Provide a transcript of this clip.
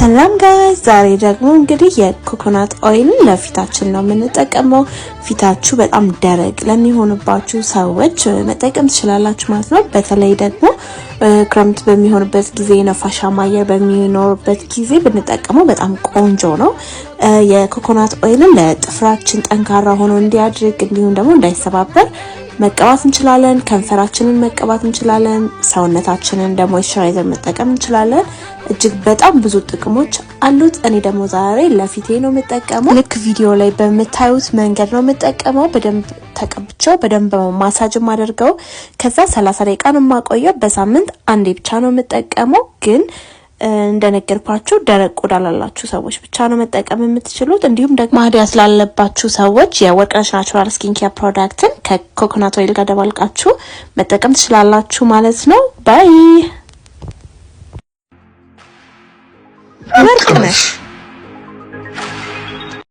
ሰላም ጋይስ ዛሬ ደግሞ እንግዲህ የኮኮናት ኦይል ለፊታችን ነው የምንጠቀመው። ፊታችሁ በጣም ደረቅ ለሚሆንባችሁ ሰዎች መጠቀም ትችላላችሁ ማለት ነው። በተለይ ደግሞ ክረምት በሚሆንበት ጊዜ ነፋሻማ አየር በሚኖርበት ጊዜ ብንጠቀመው በጣም ቆንጆ ነው። የኮኮናት ኦይል ለጥፍራችን ጠንካራ ሆኖ እንዲያድግ እንዲሁም ደግሞ እንዳይሰባበር መቀባት እንችላለን። ከንፈራችንን መቀባት እንችላለን። ሰውነታችንን ደግሞ ሞይስቸራይዘር መጠቀም እንችላለን። እጅግ በጣም ብዙ ጥቅሞች አሉት። እኔ ደግሞ ዛሬ ለፊቴ ነው የምጠቀመው። ልክ ቪዲዮ ላይ በምታዩት መንገድ ነው የምጠቀመው። በደንብ ተቀብቼው በደንብ ማሳጅ ማደርገው። ከዛ 30 ደቂቃ ነው የማቆየው። በሳምንት አንዴ ብቻ ነው የምጠቀመው። ግን እንደነገርኳችሁ ደረቅ ቆዳ ላላችሁ ሰዎች ብቻ ነው መጠቀም የምትችሉት። እንዲሁም ደግሞ ማዲያስ ላለባችሁ ሰዎች የወርቅነሽ ናቹራል ስኪን ኬር ፕሮዳክትን ከኮኮናት ኦይል ጋር ደባልቃችሁ መጠቀም ትችላላችሁ ማለት ነው። ባይ ወርቅነሽ